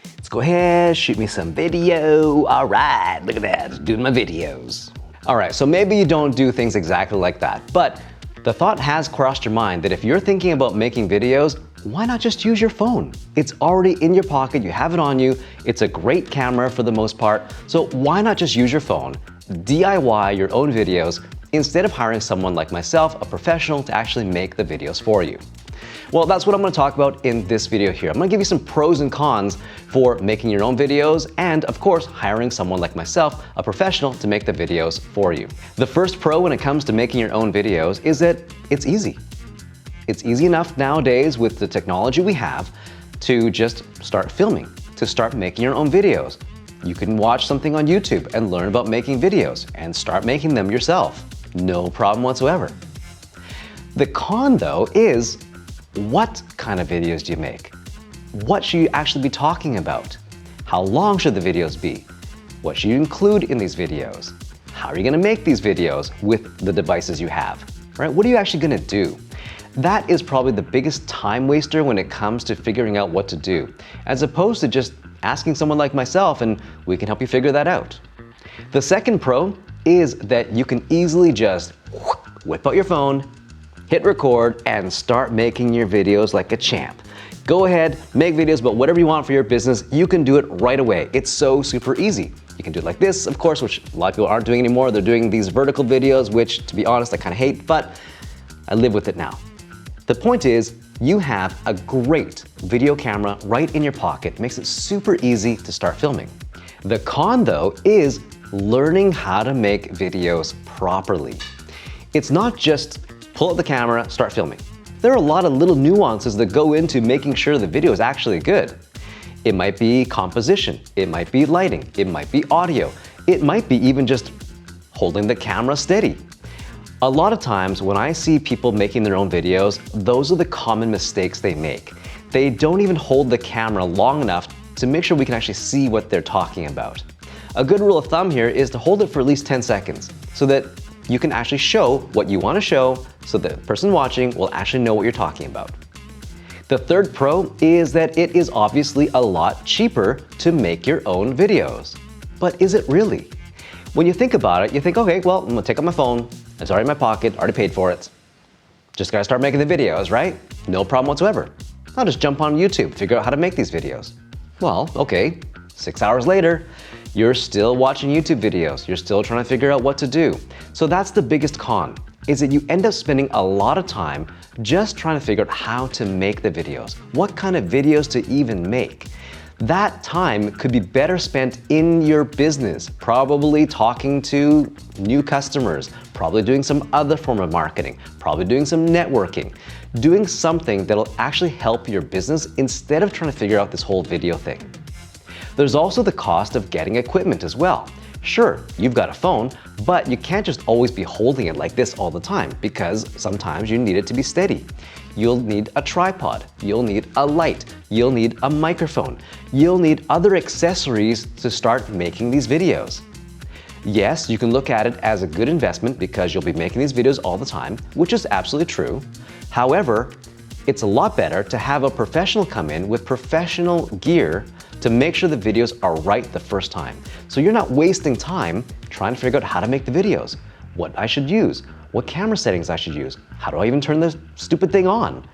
Let's go ahead, shoot me some video. All right, look at that, doing my videos. All right, so maybe you don't do things exactly like that, but the thought has crossed your mind that if you're thinking about making videos, why not just use your phone? It's already in your pocket, you have it on you, it's a great camera for the most part, so why not just use your phone, DIY your own videos, instead of hiring someone like myself, a professional, to actually make the videos for you? Well, that's what I'm going to talk about in this video here. I'm going to give you some pros and cons for making your own videos and, of course, hiring someone like myself, a professional, to make the videos for you. The first pro when it comes to making your own videos is that it's easy. It's easy enough nowadays with the technology we have to just start filming, to start making your own videos. You can watch something on YouTube and learn about making videos and start making them yourself. No problem whatsoever. The con, though, is what kind of videos do you make? What should you actually be talking about? How long should the videos be? What should you include in these videos? How are you going to make these videos with the devices you have? Right? What are you actually going to do? That is probably the biggest time waster when it comes to figuring out what to do, as opposed to just asking someone like myself and we can help you figure that out. The second pro is that you can easily just whip out your phone, hit record, and start making your videos like a champ. Go ahead, make videos about whatever you want for your business. You can do it right away. It's so super easy. You can do it like this, of course, which a lot of people aren't doing anymore. They're doing these vertical videos, which, to be honest, I kind of hate, but I live with it now. The point is, you have a great video camera right in your pocket. It makes it super easy to start filming. The con, though, is learning how to make videos properly. It's not just pull out the camera, start filming. There are a lot of little nuances that go into making sure the video is actually good. It might be composition, it might be lighting, it might be audio, it might be even just holding the camera steady. A lot of times when I see people making their own videos, those are the common mistakes they make. They don't even hold the camera long enough to make sure we can actually see what they're talking about. A good rule of thumb here is to hold it for at least 10 seconds so that you can actually show what you want to show so the person watching will actually know what you're talking about. The third pro is that it is obviously a lot cheaper to make your own videos. But is it really? When you think about it, you think, okay, well, I'm gonna take out my phone, it's already in my pocket, already paid for it. Just gotta start making the videos, right? No problem whatsoever. I'll just jump on YouTube, figure out how to make these videos. Well, okay, 6 hours later, you're still watching YouTube videos. You're still trying to figure out what to do. So that's the biggest con, is that you end up spending a lot of time just trying to figure out how to make the videos, what kind of videos to even make. That time could be better spent in your business, probably talking to new customers, probably doing some other form of marketing, probably doing some networking, doing something that'll actually help your business instead of trying to figure out this whole video thing. There's also the cost of getting equipment as well. Sure, you've got a phone, but you can't just always be holding it like this all the time because sometimes you need it to be steady. You'll need a tripod, you'll need a light, you'll need a microphone, you'll need other accessories to start making these videos. Yes, you can look at it as a good investment because you'll be making these videos all the time, which is absolutely true. However, it's a lot better to have a professional come in with professional gear to make sure the videos are right the first time. So you're not wasting time trying to figure out how to make the videos, what I should use, what camera settings I should use, how do I even turn this stupid thing on?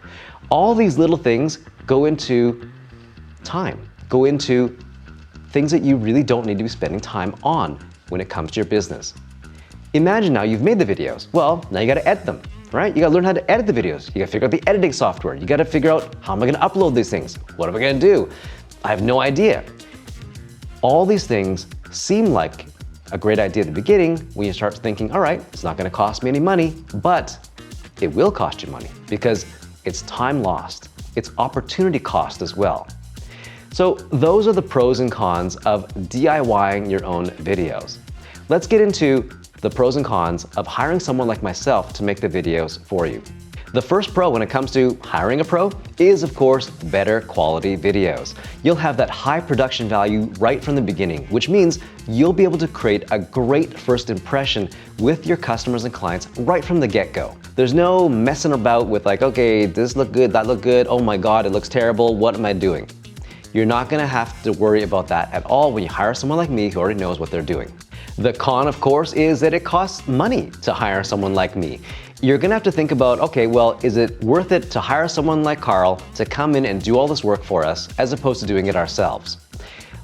All these little things go into time, go into things that you really don't need to be spending time on when it comes to your business. Imagine now you've made the videos. Well, now you gotta edit them, right? You gotta learn how to edit the videos. You gotta figure out the editing software. You gotta figure out how am I gonna upload these things? What am I gonna do? I have no idea. All these things seem like a great idea at the beginning when you start thinking, all right, it's not gonna cost me any money, but it will cost you money because it's time lost. It's opportunity cost as well. So those are the pros and cons of DIYing your own videos. Let's get into the pros and cons of hiring someone like myself to make the videos for you. The first pro when it comes to hiring a pro is, of course, better quality videos. You'll have that high production value right from the beginning, which means you'll be able to create a great first impression with your customers and clients right from the get-go. There's no messing about with like, okay, this looked good, that looked good, oh my God, it looks terrible, what am I doing? You're not gonna have to worry about that at all when you hire someone like me who already knows what they're doing. The con, of course, is that it costs money to hire someone like me. You're gonna have to think about, okay, well, is it worth it to hire someone like Carl to come in and do all this work for us as opposed to doing it ourselves?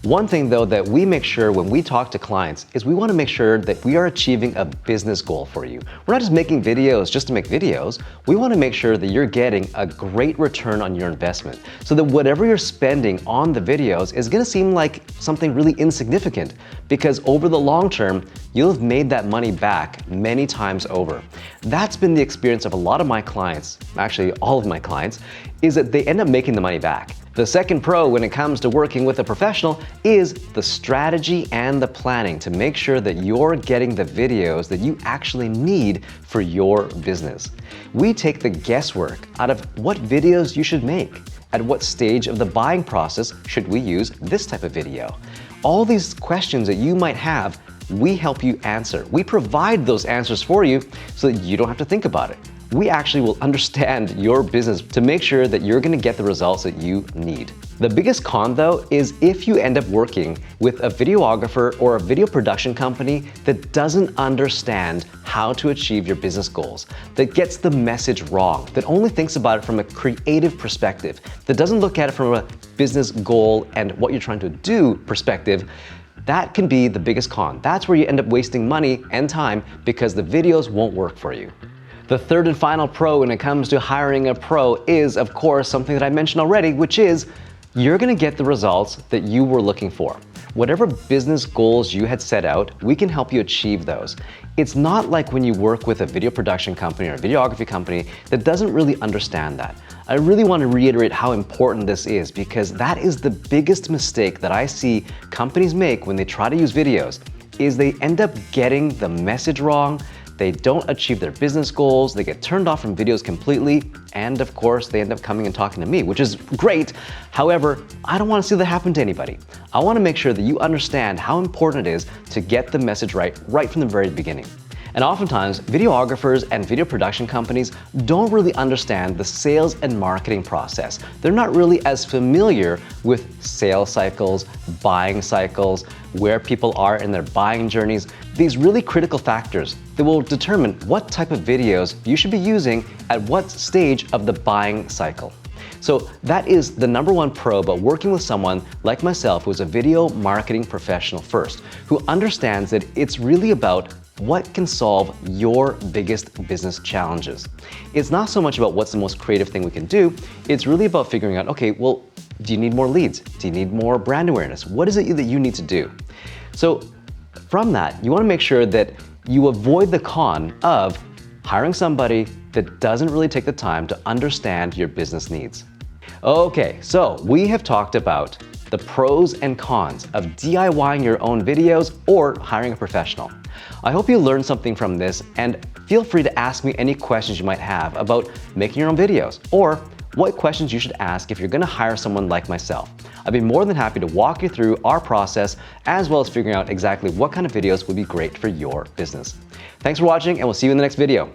One thing though that we make sure when we talk to clients is we want to make sure that we are achieving a business goal for you. We're not just making videos just to make videos. We want to make sure that you're getting a great return on your investment so that whatever you're spending on the videos is going to seem like something really insignificant, because over the long term, you'll have made that money back many times over. That's been the experience of a lot of my clients, actually all of my clients, is that they end up making the money back. The second pro when it comes to working with a professional is the strategy and the planning to make sure that you're getting the videos that you actually need for your business. We take the guesswork out of what videos you should make. At what stage of the buying process should we use this type of video? All these questions that you might have, we help you answer. We provide those answers for you so that you don't have to think about it. We actually will understand your business to make sure that you're gonna get the results that you need. The biggest con though is if you end up working with a videographer or a video production company that doesn't understand how to achieve your business goals, that gets the message wrong, that only thinks about it from a creative perspective, that doesn't look at it from a business goal and what you're trying to do perspective. That can be the biggest con. That's where you end up wasting money and time because the videos won't work for you. The third and final pro when it comes to hiring a pro is, of course, something that I mentioned already, which is you're gonna get the results that you were looking for. Whatever business goals you had set out, we can help you achieve those. It's not like when you work with a video production company or a videography company that doesn't really understand that. I really want to reiterate how important this is, because that is the biggest mistake that I see companies make when they try to use videos, is they end up getting the message wrong. They don't achieve their business goals, they get turned off from videos completely, and of course, they end up coming and talking to me, which is great. However, I don't want to see that happen to anybody. I want to make sure that you understand how important it is to get the message right from the very beginning. And oftentimes, videographers and video production companies don't really understand the sales and marketing process. They're not really as familiar with sales cycles, buying cycles, where people are in their buying journeys, these really critical factors that will determine what type of videos you should be using at what stage of the buying cycle. So that is the number one pro about working with someone like myself, who's a video marketing professional first, who understands that it's really about what can solve your biggest business challenges. It's not so much about what's the most creative thing we can do, it's really about figuring out, okay, well, do you need more leads? Do you need more brand awareness? What is it that you need to do? So from that, you wanna make sure that you avoid the con of hiring somebody that doesn't really take the time to understand your business needs. Okay, so we have talked about the pros and cons of DIYing your own videos or hiring a professional. I hope you learned something from this, and feel free to ask me any questions you might have about making your own videos, or what questions you should ask if you're gonna hire someone like myself. I'd be more than happy to walk you through our process, as well as figuring out exactly what kind of videos would be great for your business. Thanks for watching, and we'll see you in the next video.